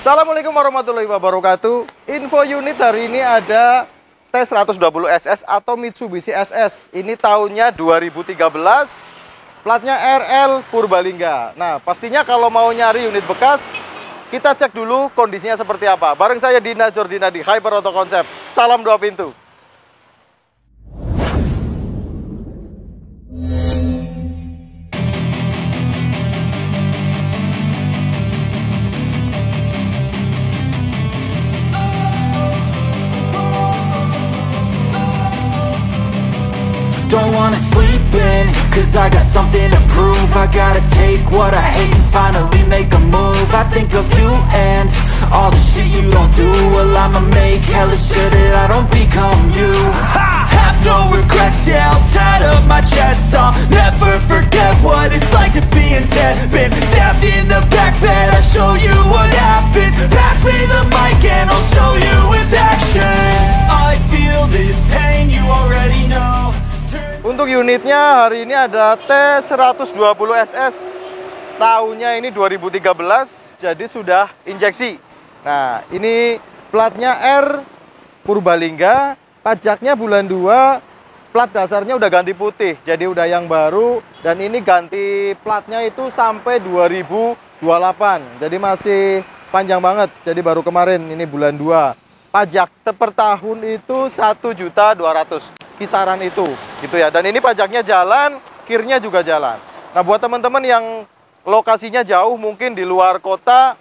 Assalamualaikum warahmatullahi wabarakatuh. Info unit hari ini ada T120 SS atau Mitsubishi SS. Ini tahunnya 2013, platnya RL Purbalingga. Nah, pastinya kalau mau nyari unit bekas, kita cek dulu kondisinya seperti apa. Bareng saya Dina Jordina di Hyper Auto Concept. Salam dua pintu. Don't wanna sleep in, cause I got something to prove. I gotta take what I hate and finally make a move. I think of you and all the shit you don't do. Well, I'ma make hella sure that I don't become you. I have no regrets, yeah, I'll tie up my chest. I'll never forget what it's like to be in debt. Been stabbed in the back bed, I'll show you what happens. Pass me the mic and I'll show you with action. I feel this pain, you already know. Untuk unitnya hari ini ada T120 SS. Tahunnya ini 2013, jadi sudah injeksi. Nah, ini platnya R Purbalingga, pajaknya bulan 2, plat dasarnya udah ganti putih, jadi udah yang baru. Dan ini ganti platnya itu sampai 2028, jadi masih panjang banget. Jadi baru kemarin, ini bulan 2. Pajak per tahun itu 1.200.000. Kisaran itu gitu ya. Dan ini pajaknya jalan, kirnya juga jalan. Nah, buat teman-teman yang lokasinya jauh, mungkin di luar kota,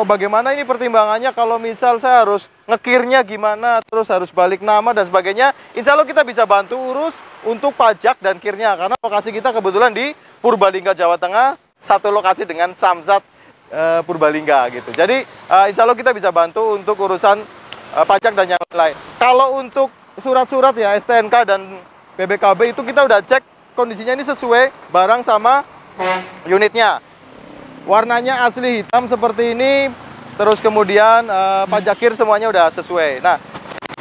bagaimana ini pertimbangannya kalau misal saya harus ngekirnya gimana, terus harus balik nama dan sebagainya. Insya Allah kita bisa bantu urus untuk pajak dan kirnya, karena lokasi kita kebetulan di Purbalingga, Jawa Tengah, satu lokasi dengan Samsat Purbalingga gitu. Jadi insya Allah kita bisa bantu untuk urusan pajak dan yang lain. Kalau untuk surat-surat ya, STNK dan BPKB itu kita udah cek kondisinya ini sesuai barang sama unitnya. Warnanya asli hitam seperti ini, terus kemudian pajak kir semuanya udah sesuai. Nah,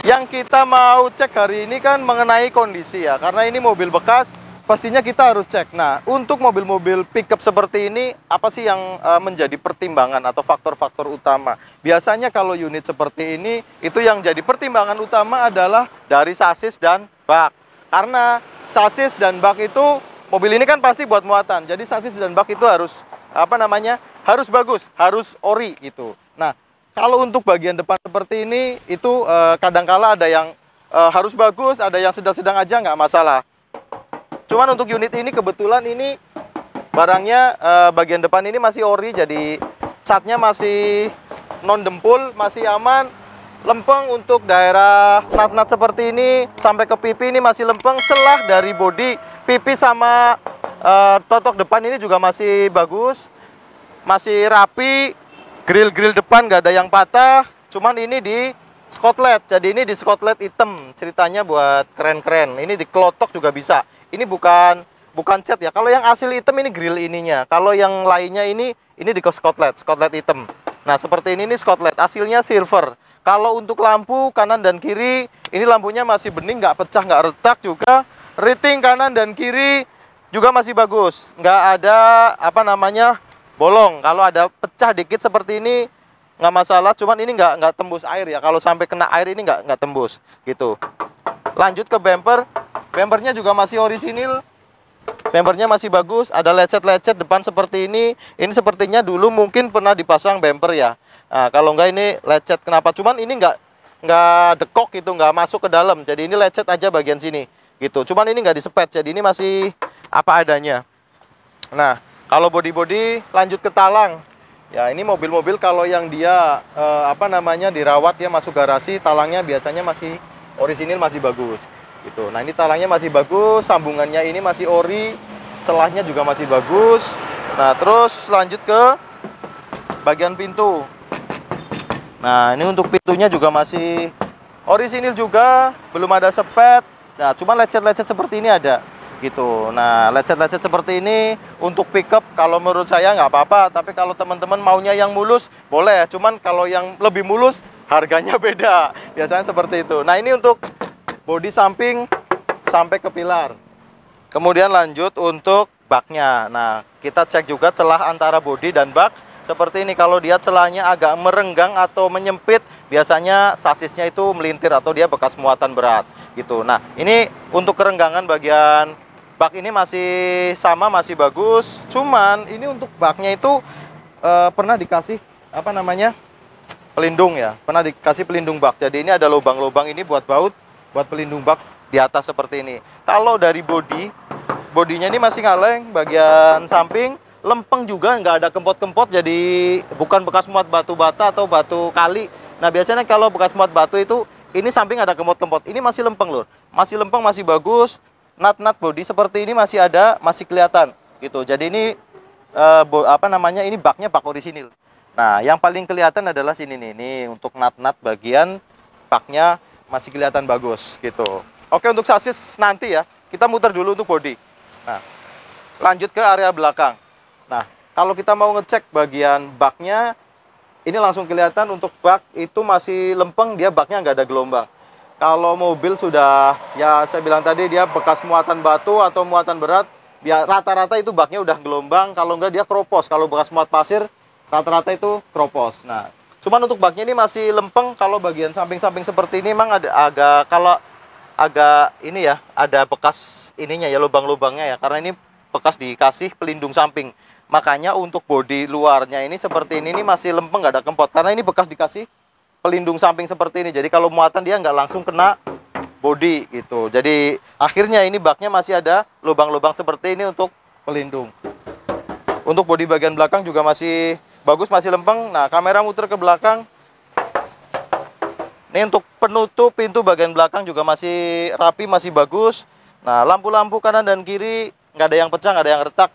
yang kita mau cek hari ini kan mengenai kondisi ya, karena ini mobil bekas, pastinya kita harus cek. Nah, untuk mobil-mobil pickup seperti ini, apa sih yang menjadi pertimbangan atau faktor-faktor utama? Biasanya kalau unit seperti ini, itu yang jadi pertimbangan utama adalah dari sasis dan bak. Karena sasis dan bak itu, mobil ini kan pasti buat muatan. Jadi sasis dan bak itu harus, harus bagus, harus ori gitu. Nah, kalau untuk bagian depan seperti ini, itu kadangkala ada yang harus bagus, ada yang sedang-sedang aja, nggak masalah. Cuman untuk unit ini kebetulan ini barangnya bagian depan ini masih ori, jadi catnya masih non dempul, masih aman. Lempeng untuk daerah nat-nat seperti ini sampai ke pipi ini masih lempeng. Selah dari bodi, pipi sama totok depan ini juga masih bagus, masih rapi. Grill-grill depan nggak ada yang patah. Cuman ini di skotlet, jadi ini di skotlet hitam. Ceritanya buat keren-keren. Ini di kelotok juga bisa. Ini bukan cat ya. Kalau yang asli hitam ini grill ininya. Kalau yang lainnya ini di skotlet hitam. Nah, seperti ini skotlet. Hasilnya silver. Kalau untuk lampu kanan dan kiri, ini lampunya masih bening, nggak pecah, nggak retak juga. Rating kanan dan kiri juga masih bagus. Nggak ada bolong. Kalau ada pecah dikit seperti ini nggak masalah. Cuman ini nggak tembus air ya. Kalau sampai kena air ini nggak tembus gitu. Lanjut ke bumper. Bumpernya juga masih orisinil, bumpernya masih bagus, ada lecet-lecet depan seperti ini. Ini sepertinya dulu mungkin pernah dipasang bumper ya. Nah, kalau enggak ini lecet, kenapa? Cuman ini nggak dekok gitu, nggak masuk ke dalam. Jadi ini lecet aja bagian sini gitu. Cuman ini nggak disepet, jadi ini masih apa adanya. Nah, kalau body-body lanjut ke talang. Ya, ini mobil-mobil kalau yang dia dirawat, dia masuk garasi, talangnya biasanya masih orisinil, masih bagus. Gitu. Nah, ini talangnya masih bagus, sambungannya ini masih ori, celahnya juga masih bagus. Nah, terus lanjut ke bagian pintu. Nah, ini untuk pintunya juga masih orisinil juga, belum ada sepet. Nah, cuma lecet-lecet seperti ini ada. Gitu. Nah, lecet-lecet seperti ini untuk pickup kalau menurut saya nggak apa-apa. Tapi kalau teman-teman maunya yang mulus, boleh. Cuman kalau yang lebih mulus, harganya beda. Biasanya seperti itu. Nah, ini untuk bodi samping sampai ke pilar. Kemudian lanjut untuk baknya. Nah, kita cek juga celah antara bodi dan bak seperti ini. Kalau dia celahnya agak merenggang atau menyempit, biasanya sasisnya itu melintir atau dia bekas muatan berat gitu. Nah, ini untuk kerenggangan bagian bak ini masih sama, masih bagus. Cuman ini untuk baknya itu pernah dikasih apa namanya? Pelindung ya. Pernah dikasih pelindung bak. Jadi ini ada lubang-lubang ini buat baut, buat pelindung bak di atas seperti ini. Kalau dari bodinya ini masih ngaleng, bagian samping lempeng juga, nggak ada kempot-kempot, jadi bukan bekas muat batu bata atau batu kali. Nah, biasanya kalau bekas muat batu itu, ini samping ada kempot-kempot. Ini masih lempeng, lur. Masih lempeng, masih bagus. Nut-nut body seperti ini masih ada, masih kelihatan gitu. Jadi ini apa namanya? Ini baknya bak orisinil. Nah, yang paling kelihatan adalah sini nih. Ini untuk nut-nut bagian baknya masih kelihatan bagus gitu. Oke, untuk sasis nanti ya. Kita muter dulu untuk body. Nah, lanjut ke area belakang. Nah, kalau kita mau ngecek bagian baknya, ini langsung kelihatan untuk bak itu masih lempeng, dia baknya nggak ada gelombang. Kalau mobil sudah, ya saya bilang tadi dia bekas muatan batu atau muatan berat, biar rata-rata itu baknya udah gelombang, kalau nggak dia kropos. Kalau bekas muat pasir, rata-rata itu kropos. Nah, cuman untuk baknya ini masih lempeng. Kalau bagian samping-samping seperti ini memang ada agak ini ya, ada bekas ininya ya, lubang-lubangnya ya, karena ini bekas dikasih pelindung samping. Makanya untuk bodi luarnya ini seperti ini masih lempeng, nggak ada kempot, karena ini bekas dikasih pelindung samping seperti ini. Jadi kalau muatan dia nggak langsung kena bodi gitu. Jadi akhirnya ini baknya masih ada lubang-lubang seperti ini untuk pelindung. Untuk bodi bagian belakang juga masih bagus, masih lempeng. Nah, kamera muter ke belakang. Ini untuk penutup pintu bagian belakang juga masih rapi, masih bagus. Nah, lampu-lampu kanan dan kiri nggak ada yang pecah, nggak ada yang retak.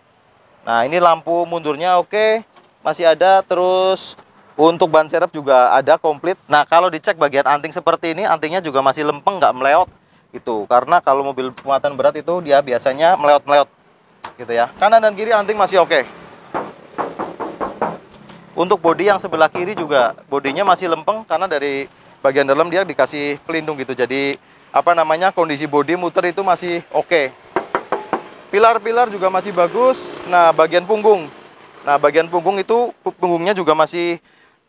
Nah, ini lampu mundurnya oke, masih ada. Terus untuk ban serep juga ada komplit. Nah, kalau dicek bagian anting seperti ini, antingnya juga masih lempeng, nggak meleot gitu. Karena kalau mobil muatan berat itu dia biasanya meleot-meleot gitu ya. Kanan dan kiri anting masih oke. Untuk bodi yang sebelah kiri juga bodinya masih lempeng, karena dari bagian dalam dia dikasih pelindung gitu. Jadi apa namanya, kondisi bodi muter itu masih oke. Pilar-pilar juga masih bagus. Nah, bagian punggung. Nah, bagian punggung itu punggungnya juga masih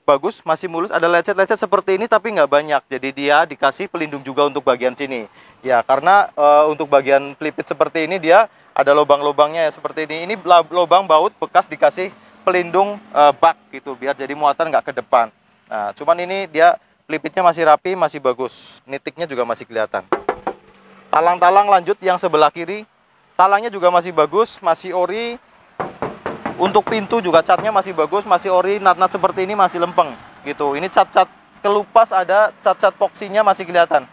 bagus, masih mulus. Ada lecet-lecet seperti ini tapi nggak banyak. Jadi dia dikasih pelindung juga untuk bagian sini. Ya, karena untuk bagian pelipit seperti ini dia ada lubang-lubangnya ya seperti ini. Ini lubang baut bekas dikasih pelindung bak gitu, biar jadi muatan nggak ke depan. Nah, cuman ini dia pelipitnya masih rapi, masih bagus. Nitiknya juga masih kelihatan. Talang-talang lanjut yang sebelah kiri. Talangnya juga masih bagus, masih ori. Untuk pintu juga catnya masih bagus, masih ori. Nut-nut seperti ini masih lempeng gitu. Ini cat-cat kelupas, ada cat-cat poksinya masih kelihatan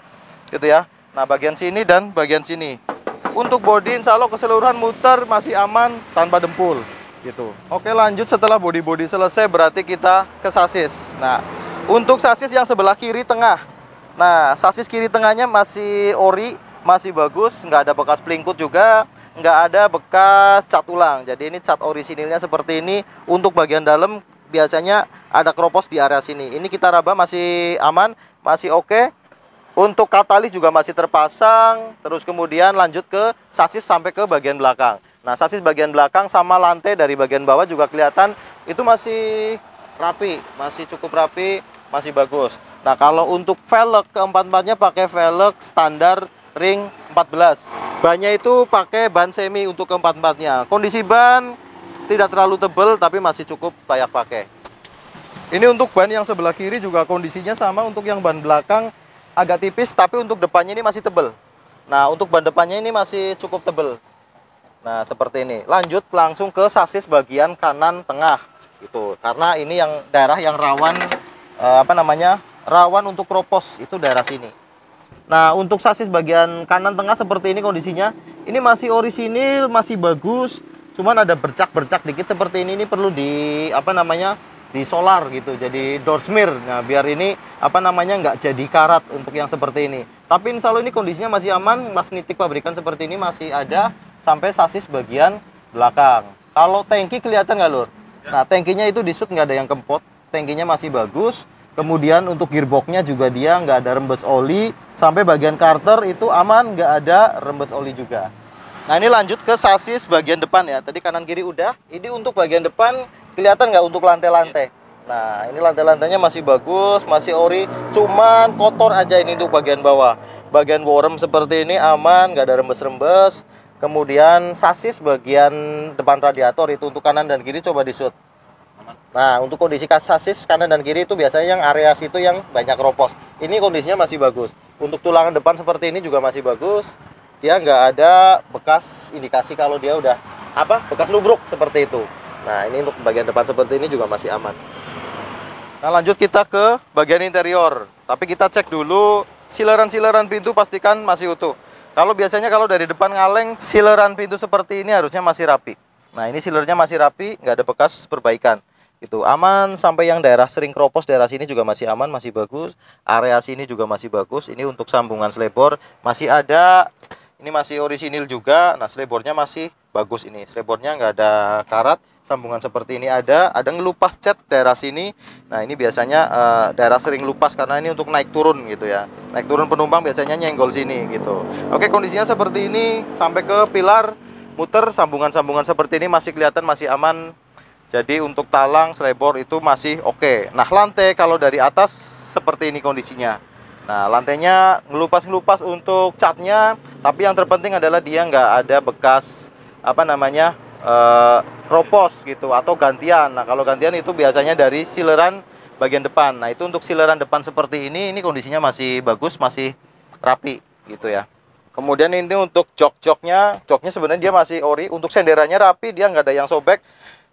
gitu ya. Nah, bagian sini dan bagian sini. Untuk bodi insya Allah keseluruhan muter masih aman tanpa dempul gitu. Oke, lanjut setelah bodi-bodi selesai berarti kita ke sasis. Nah, untuk sasis yang sebelah kiri tengah. Nah, sasis kiri tengahnya masih ori, masih bagus, nggak ada bekas pelingkut juga, nggak ada bekas cat ulang. Jadi ini cat orisinilnya seperti ini. Untuk bagian dalam biasanya ada kropos di area sini. Ini kita raba masih aman, masih oke. Untuk katalis juga masih terpasang. Terus kemudian lanjut ke sasis sampai ke bagian belakang. Nah, sasis bagian belakang sama lantai dari bagian bawah juga kelihatan itu masih rapi, masih cukup rapi, masih bagus. Nah, kalau untuk velg keempat-empatnya pakai velg standar ring 14. Bannya itu pakai ban semi untuk keempat-empatnya. Kondisi ban tidak terlalu tebal tapi masih cukup layak pakai. Ini untuk ban yang sebelah kiri juga kondisinya sama. Untuk yang ban belakang agak tipis, tapi untuk depannya ini masih tebal. Nah, untuk ban depannya ini masih cukup tebal. Nah, seperti ini. Lanjut langsung ke sasis bagian kanan tengah gitu. Karena ini yang daerah yang rawan rawan untuk kropos, itu daerah sini. Nah, untuk sasis bagian kanan tengah seperti ini kondisinya. Ini masih orisinil, masih bagus. Cuman ada bercak-bercak dikit seperti ini perlu di solar gitu. Jadi door smear. Nah, biar ini nggak jadi karat untuk yang seperti ini. Tapi insya Allah ini kondisinya masih aman. Mas nitik pabrikan seperti ini masih ada sampai sasis bagian belakang. Kalau tangki kelihatan nggak, Lur? Nah, tangkinya itu di shoot, nggak ada yang kempot. Tangkinya masih bagus. Kemudian untuk gearboxnya juga dia nggak ada rembes oli. Sampai bagian karter itu aman, nggak ada rembes oli juga. Nah, ini lanjut ke sasis bagian depan ya. Tadi kanan kiri udah. Ini untuk bagian depan Kelihatan nggak untuk lantai-lantai? Nah, ini lantai-lantainya masih bagus, masih ori, cuman kotor aja ini untuk bagian bawah. Bagian worm seperti ini aman, nggak ada rembes-rembes. Kemudian sasis bagian depan radiator itu untuk kanan dan kiri coba disut. Nah, untuk kondisi sasis kanan dan kiri itu biasanya yang area situ yang banyak ropos. Ini kondisinya masih bagus. Untuk tulangan depan seperti ini juga masih bagus. Dia nggak ada bekas indikasi kalau dia udah bekas nubruk seperti itu. Nah, ini untuk bagian depan seperti ini juga masih aman. Nah, lanjut kita ke bagian interior. Tapi kita cek dulu sileran-sileran pintu, pastikan masih utuh. Kalau biasanya kalau dari depan ngaleng, sileran pintu seperti ini harusnya masih rapi. Nah, ini silernya masih rapi, nggak ada bekas perbaikan. Itu aman, sampai yang daerah sering keropos, daerah sini juga masih aman, masih bagus. Area sini juga masih bagus. Ini untuk sambungan selebor masih ada. Ini masih orisinil juga. Nah, selebornya masih bagus ini. Selebornya nggak ada karat. Sambungan seperti ini ada ngelupas cat daerah sini. Nah, ini biasanya daerah sering lupas karena ini untuk naik turun gitu ya. Naik turun penumpang biasanya nyenggol sini gitu. Oke, kondisinya seperti ini sampai ke pilar muter, sambungan-sambungan seperti ini masih kelihatan, masih aman. Jadi untuk talang, selebor itu masih oke. Nah, lantai kalau dari atas seperti ini kondisinya. Nah, lantainya ngelupas-ngelupas untuk catnya, tapi yang terpenting adalah dia nggak ada bekas kropos gitu atau gantian. Nah, kalau gantian itu biasanya dari sileran bagian depan. Nah, itu untuk sileran depan seperti ini kondisinya masih bagus, masih rapi gitu ya. Kemudian ini untuk joknya sebenarnya dia masih ori. Untuk senderannya rapi, dia nggak ada yang sobek.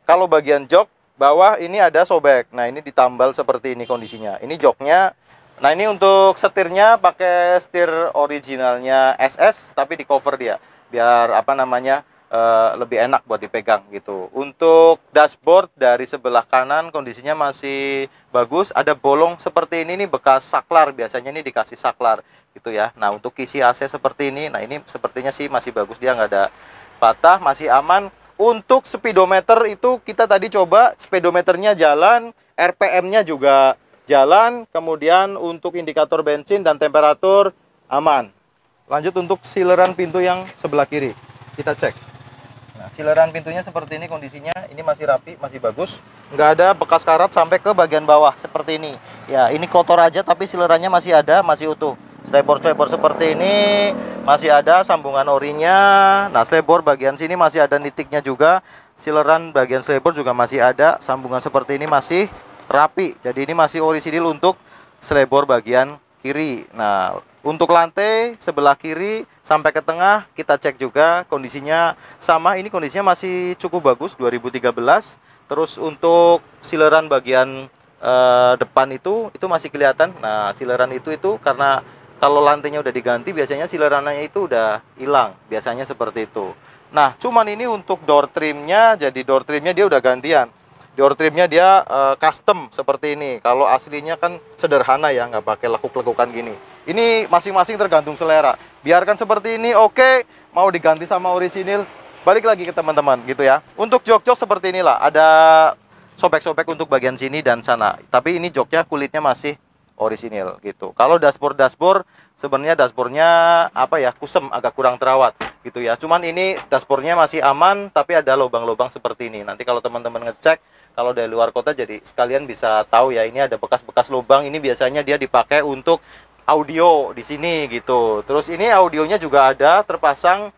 Kalau bagian jok bawah ini ada sobek. Nah, ini ditambal seperti ini kondisinya. Ini joknya. Nah, ini untuk setirnya pakai setir originalnya SS tapi di cover dia biar lebih enak buat dipegang gitu. Untuk dashboard dari sebelah kanan kondisinya masih bagus. Ada bolong seperti ini nih, bekas saklar, biasanya ini dikasih saklar gitu ya. Nah, untuk kisi AC seperti ini, nah ini sepertinya sih masih bagus, dia nggak ada patah, masih aman. Untuk speedometer itu kita tadi coba, speedometernya jalan, RPM-nya juga jalan. Kemudian untuk indikator bensin dan temperatur aman. Lanjut untuk sileran pintu yang sebelah kiri, kita cek. Nah, sileran pintunya seperti ini kondisinya, ini masih rapi, masih bagus. Nggak ada bekas karat sampai ke bagian bawah seperti ini. Ya, ini kotor aja tapi silerannya masih ada, masih utuh. Selebor-selebor seperti ini masih ada sambungan orinya. Nah, selebor bagian sini masih ada nitiknya juga. Sileran bagian selebor juga masih ada. Sambungan seperti ini masih rapi. Jadi ini masih orisinil untuk selebor bagian kiri. Nah, untuk lantai sebelah kiri sampai ke tengah kita cek juga kondisinya sama. Ini kondisinya masih cukup bagus 2013. Terus untuk sileran bagian depan itu masih kelihatan. Nah, sileran itu karena kalau lantainya udah diganti biasanya silerannya itu udah hilang. Biasanya seperti itu. Nah, cuman ini untuk door trimnya, jadi door trimnya dia udah gantian. Door trimnya dia custom seperti ini. Kalau aslinya kan sederhana ya, nggak pakai lekuk-lekukan gini. Ini masing-masing tergantung selera. Biarkan seperti ini, oke. Mau diganti sama orisinil, balik lagi ke teman-teman gitu ya. Untuk jok-jok seperti inilah, ada sobek-sobek untuk bagian sini dan sana. Tapi ini joknya kulitnya masih orisinil gitu. Kalau dashboard sebenarnya dashboardnya kusem, agak kurang terawat gitu ya. Cuman ini dashboardnya masih aman, tapi ada lubang-lubang seperti ini. Nanti kalau teman-teman ngecek, kalau dari luar kota jadi sekalian bisa tahu ya, ini ada bekas-bekas lubang. Ini biasanya dia dipakai untuk audio di sini gitu. Terus ini audionya juga ada terpasang,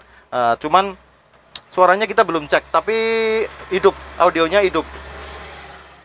cuman suaranya kita belum cek, tapi hidup, audionya hidup.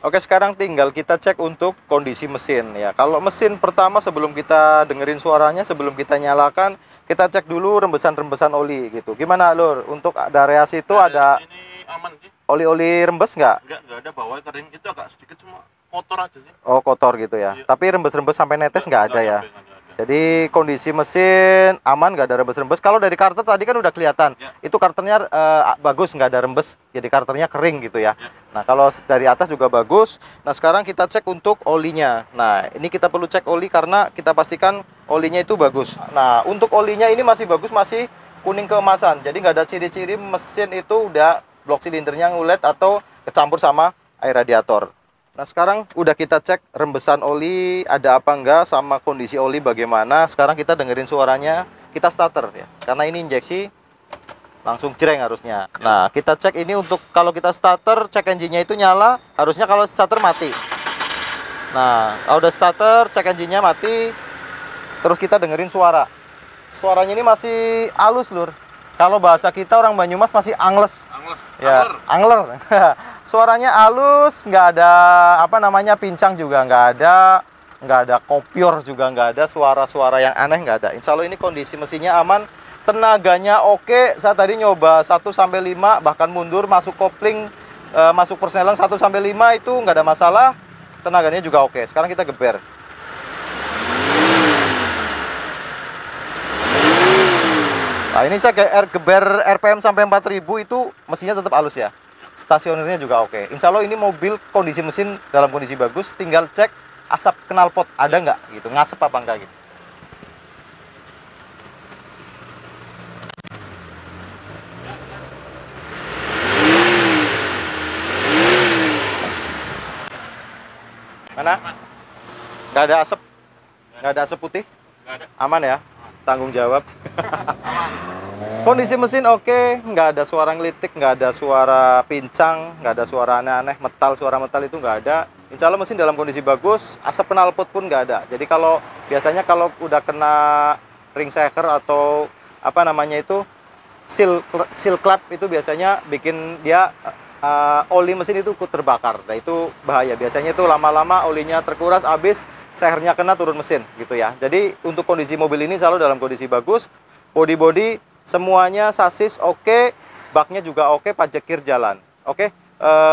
Oke, sekarang tinggal kita cek untuk kondisi mesin ya. Kalau mesin pertama sebelum kita dengerin suaranya, sebelum kita nyalakan, kita cek dulu rembesan-rembesan oli gitu. Gimana Lur? Untuk area situ ada ini aman sih. Oli-oli rembes nggak? Nggak ada, bawahnya kering, itu agak sedikit cuma kotor aja sih. Oh, kotor gitu ya. Iya. Tapi rembes-rembes sampai netes nggak ada ya. Nggak ada. Jadi kondisi mesin aman, nggak ada rembes-rembes. Kalau dari karter tadi kan udah kelihatan, Ya. itu karternya bagus, nggak ada rembes. Jadi karternya kering gitu ya. Nah, kalau dari atas juga bagus. Nah, sekarang kita cek untuk olinya. Nah, ini kita perlu cek oli karena kita pastikan olinya itu bagus. Nah, untuk olinya ini masih bagus, masih kuning keemasan. Jadi nggak ada ciri-ciri mesin itu udah blok silindernya ngulet atau kecampur sama air radiator. Nah, sekarang udah kita cek rembesan oli ada apa enggak sama kondisi oli bagaimana. Sekarang kita dengerin suaranya, kita starter ya. Karena ini injeksi. langsung jreng harusnya. Nah, kita cek ini untuk kalau kita starter, cek engine-nya itu nyala, harusnya kalau starter mati. Nah, kalau udah starter, cek engine-nya mati, terus kita dengerin suara. Suaranya ini masih halus, Lur. Kalau bahasa kita orang Banyumas masih angles. Ya, angler. Suaranya halus, nggak ada apa namanya pincang juga nggak ada kopior juga nggak ada, suara-suara yang aneh nggak ada. Insya Allah ini kondisi mesinnya aman, tenaganya oke. Saya tadi nyoba 1 sampai 5 bahkan mundur masuk kopling, masuk persneling 1 sampai 5 itu nggak ada masalah, tenaganya juga oke. Sekarang kita geber. Nah, ini saya geber RPM sampai 4000 itu mesinnya tetap halus ya. Stasionernya juga oke. Insya Allah ini mobil kondisi mesin dalam kondisi bagus. Tinggal cek asap knalpot ada nggak gitu, ngasep apa enggak gitu. Mana? Nggak ada asap? Nggak ada asap putih? Aman ya? Tanggung jawab. Kondisi mesin oke, nggak ada suara ngelitik, nggak ada suara pincang, nggak ada suara aneh-aneh, suara metal itu nggak ada. Insya Allah mesin dalam kondisi bagus, asap knalpot pun nggak ada. Jadi kalau biasanya kalau udah kena ring shaker atau apa namanya itu seal clap itu biasanya bikin dia oli mesin itu ikut terbakar. Nah itu bahaya. Biasanya itu lama-lama olinya terkuras, habis shakernya kena turun mesin gitu ya. Jadi untuk kondisi mobil ini selalu dalam kondisi bagus, body semuanya, sasis oke, baknya juga oke, pajak kir jalan. Oke,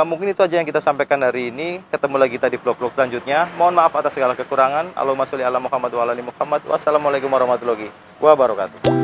mungkin itu aja yang kita sampaikan hari ini. Ketemu lagi kita di vlog-vlog selanjutnya. Mohon maaf atas segala kekurangan. Allahumma sholli ala Muhammad wa ala ali Muhammad. Wassalamualaikum warahmatullahi wabarakatuh.